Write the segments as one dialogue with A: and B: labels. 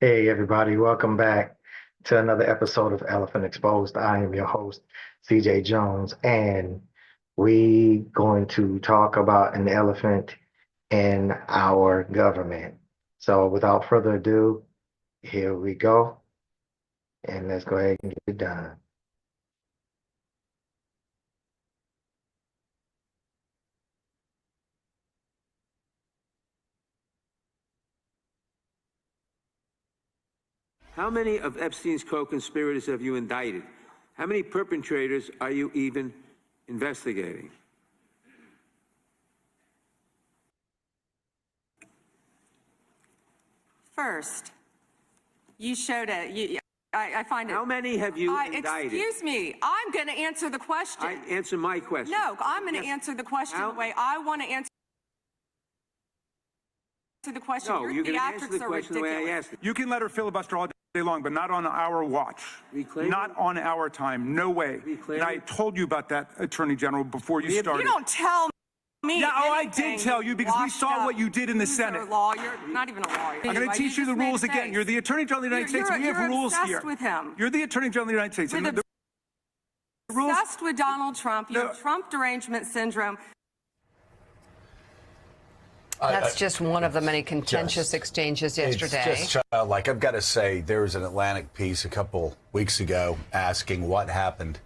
A: Hey everybody, welcome back to another episode of Elephant Exposed. I am your host, CJ Jones, and we going to talk about an elephant in our government. So without further ado, here we go, and let's go ahead and get it done.
B: How many of Epstein's co-conspirators have you indicted? How many perpetrators are you even investigating?
C: First, you showed it. I find it.
B: How many have you indicted?
C: Excuse me. I'm going to answer the question.
B: Answer my question.
C: No, I'm going to answer the question the way I want to answer the question.
B: No,
C: Your
B: you're going to answer
C: theatrics
B: the
C: are
B: question the way I
C: ridiculous.
B: asked it.
D: You can let her filibuster all day long, but not on our watch.
B: Reclaim
D: Not
B: it?
D: on our time. No way.
B: Reclaim
D: And I
B: it?
D: told you about that, Attorney General, before you started.
C: You don't tell me.
D: Yeah, oh, I
C: anything,
D: did tell you because we
C: washed
D: saw
C: up
D: what you did in the
C: loser
D: Senate.
C: Lawyer, not even a lawyer.
D: I'm going to teach you the rules again. You're the Attorney General of the United States. We have rules
C: obsessed
D: here.
C: with him.
D: You're the Attorney General of the United States.
C: With
D: And the rules.
C: Obsessed with Donald Trump. You
D: No.
C: have Trump derangement syndrome.
E: That's just one of the many contentious exchanges yesterday.
F: It's just childlike. I've got to say, there was an Atlantic piece a couple weeks ago asking what happened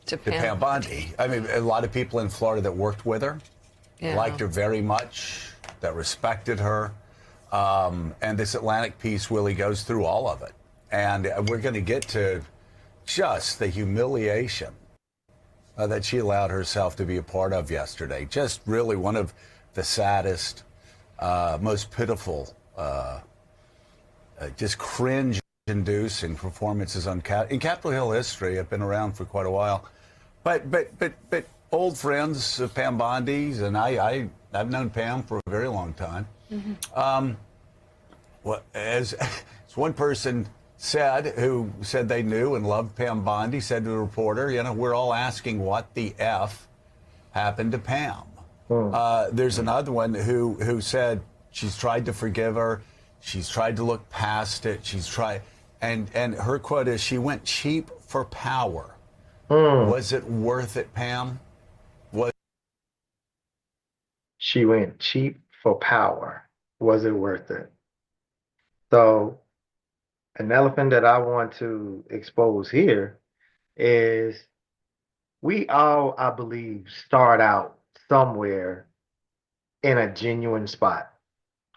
E: to
F: to Pam Bondi. I mean, a lot of people in Florida that worked with her liked her very much, that respected her. And this Atlantic piece really goes through all of it. And we're going to get to just the humiliation that she allowed herself to be a part of yesterday. Just really one of the saddest, most pitiful, just cringe-inducing performances in Capitol Hill history. Have been around for quite a while, but old friends of Pam Bondi's, and I've known Pam for a very long time. As one person said, who said they knew and loved Pam Bondi, said to a reporter, you know, we're all asking what the F happened to Pam. There's another one who said she's tried to forgive her. She's tried to look past it. She's tried. And her quote is, she went cheap for power. Was it worth it, Pam?
A: She went cheap for power. Was it worth it? So, an elephant that I want to expose here is we all, I believe, start out somewhere in a genuine spot,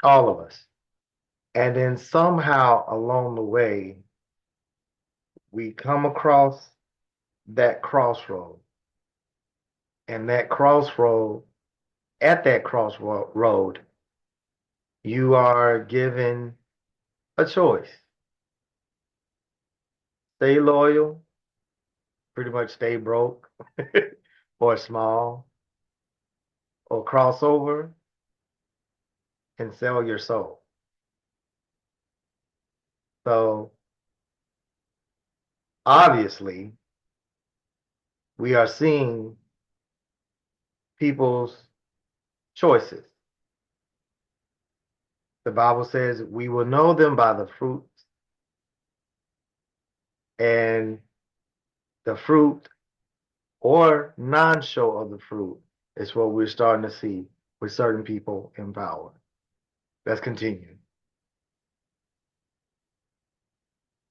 A: all of us. And then somehow along the way, we come across that crossroad. And that crossroad, at that crossroad, you are given a choice. Stay loyal, pretty much stay broke, or small, or cross over and sell your soul. So obviously, we are seeing people's choices. The Bible says we will know them by the fruits, and the fruit or non-show of the fruit is what we're starting to see with certain people in power. Let's continue.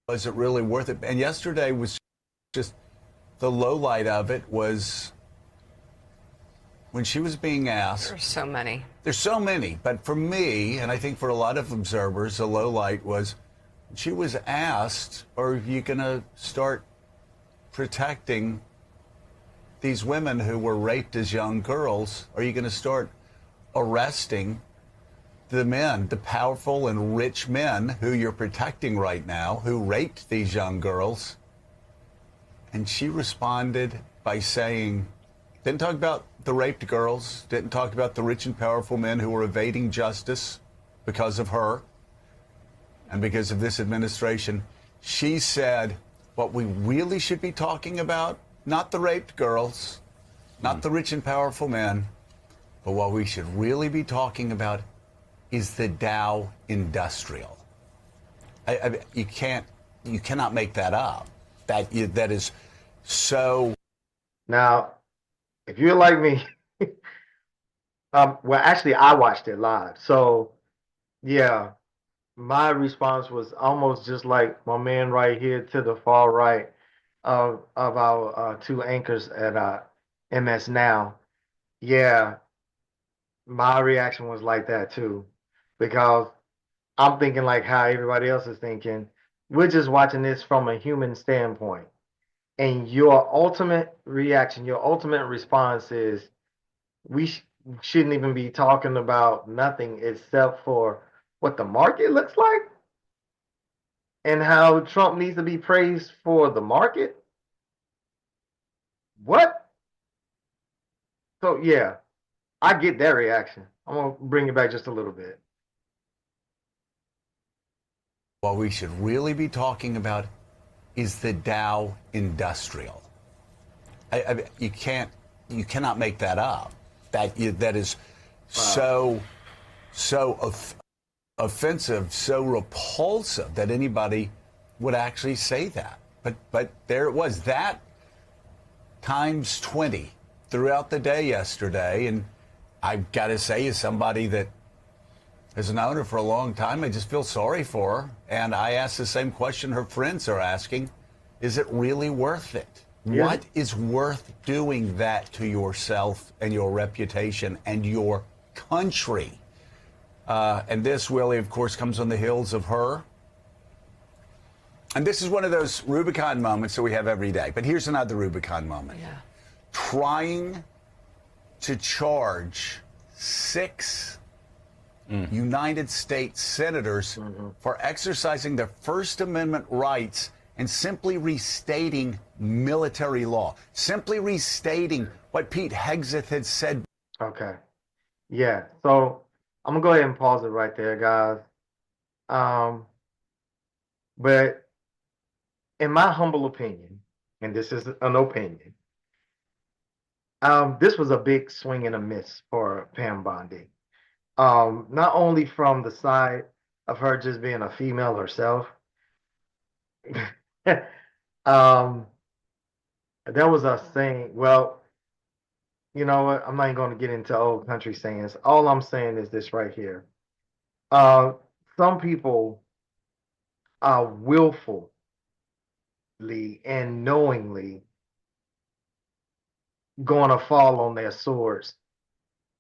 F: Was it really worth it? And yesterday was just the low light of it was when she was being asked.
E: There's so many.
F: There's so many, but for me, and I think for a lot of observers, the low light was she was asked, are you going to start protecting these women who were raped as young girls? Are you going to start arresting the men, the powerful and rich men who you're protecting right now, who raped these young girls? And she responded by saying, didn't talk about the raped girls, didn't talk about the rich and powerful men who were evading justice because of her and because of this administration. She said, what we really should be talking about, not the raped girls, not the rich and powerful men, but what we should really be talking about is the Dow Industrial. You cannot make that up. That is so.
A: Now, if you're like me, well, actually, I watched it live. So, yeah, my response was almost just like my man right here to the far right of our two anchors at MS Now. Yeah, my reaction was like that too, because I'm thinking like how everybody else is thinking. We're just watching this from a human standpoint. And your ultimate reaction, your ultimate response is we shouldn't even be talking about nothing except for what the market looks like and how Trump needs to be praised for the market. What? So, yeah, I get that reaction. I'm going to bring it back just a little bit.
F: What we should really be talking about is the Dow Industrial. You cannot make that up. That is so offensive, so repulsive that anybody would actually say that. But there it was. That times 20 throughout the day yesterday, and I've got to say, as somebody that has known her for a long time, I just feel sorry for her. And I ask the same question her friends are asking: is it really worth it?
A: Yeah.
F: What is worth doing that to yourself and your reputation and your country? And this, Willie, of course, comes on the heels of her. And this is one of those Rubicon moments that we have every day. But here's another Rubicon moment.
E: Yeah.
F: Trying to charge 6 United States senators for exercising their First Amendment rights and simply restating military law, simply restating what Pete Hegseth had said.
A: Okay. Yeah. So I'm going to go ahead and pause it right there, guys. But in my humble opinion, and this is an opinion, this was a big swing and a miss for Pam Bondi. Not only from the side of her just being a female herself, um, there was a saying, well, you know what? I'm not even going to get into old country sayings. All I'm saying is this right here. Uh, some people are willfully and knowingly going to fall on their swords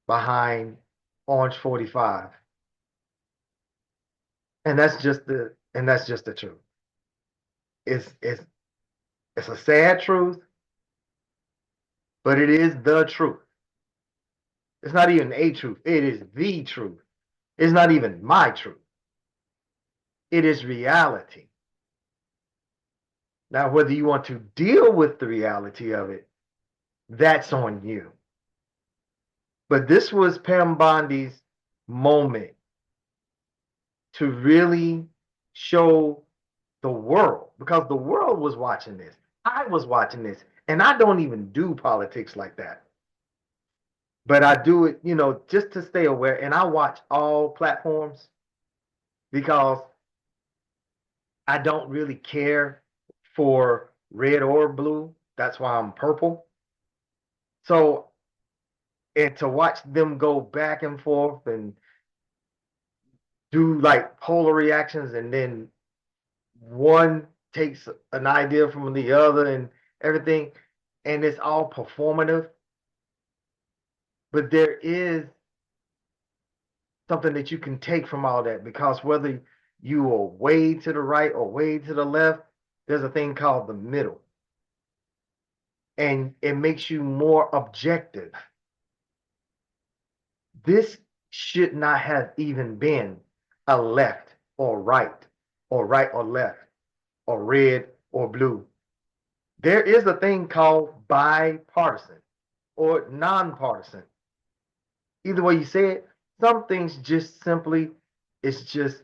A: behind Orange 45. And that's just the truth. It's a sad truth, but it is the truth. It's not even a truth. It is the truth. It's not even my truth. It is reality. Now, whether you want to deal with the reality of it, that's on you. But this was Pam Bondi's moment to really show the world, because the world was watching this. I was watching this, and I don't even do politics like that. But I do it, just to stay aware. And I watch all platforms because I don't really care for red or blue. That's why I'm purple. So, and to watch them go back and forth and do like polar reactions, and then one takes an idea from the other and everything, and it's all performative. But there is something that you can take from all that, because whether you are way to the right or way to the left, there's a thing called the middle. And it makes you more objective. This should not have even been a left or right or left or red or blue. There is a thing called bipartisan or nonpartisan. Either way you say it, some things just simply, it's just,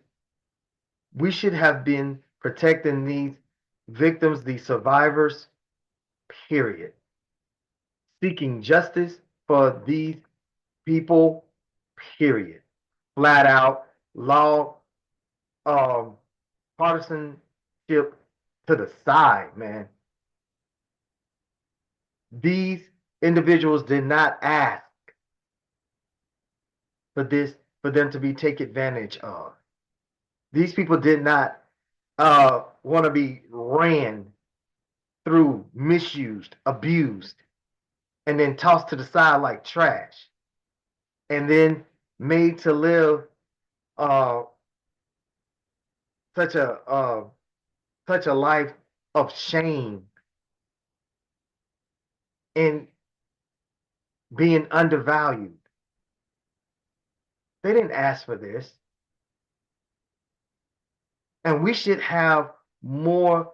A: we should have been protecting these victims, these survivors, period. Seeking justice for these people, period. Flat out, law, partisanship to the side, man. These individuals did not ask for this, for them to be taken advantage of. These people did not want to be ran through, misused, abused, and then tossed to the side like trash, and then made to live uh, such a such a life of shame and being undervalued. They didn't ask for this, and we should have more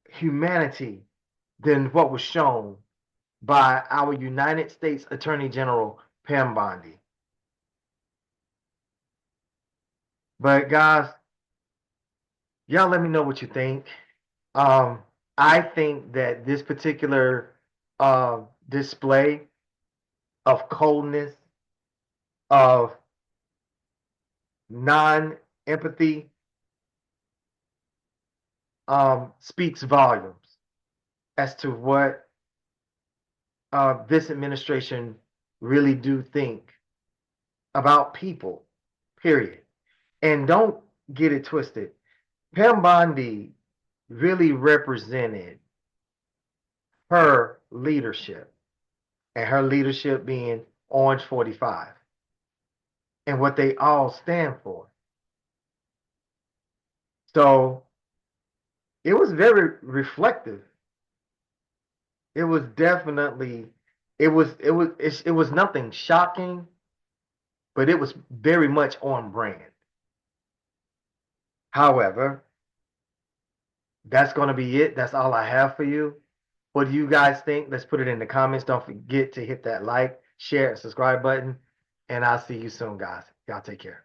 A: humanity than what was shown by our United States Attorney General Pam Bondi. But guys, y'all let me know what you think. Um, I think that this particular display of coldness, of non-empathy, speaks volumes as to what this administration really do think about people, period. And don't get it twisted. Pam Bondi really represented her leadership, and her leadership being Orange 45 and what they all stand for. So it was very reflective. It was definitely, it was nothing shocking, but it was very much on brand. However, that's going to be it. That's all I have for you. What do you guys think? Let's put it in the comments. Don't forget to hit that like, share, and subscribe button. And I'll see you soon, guys. Y'all take care.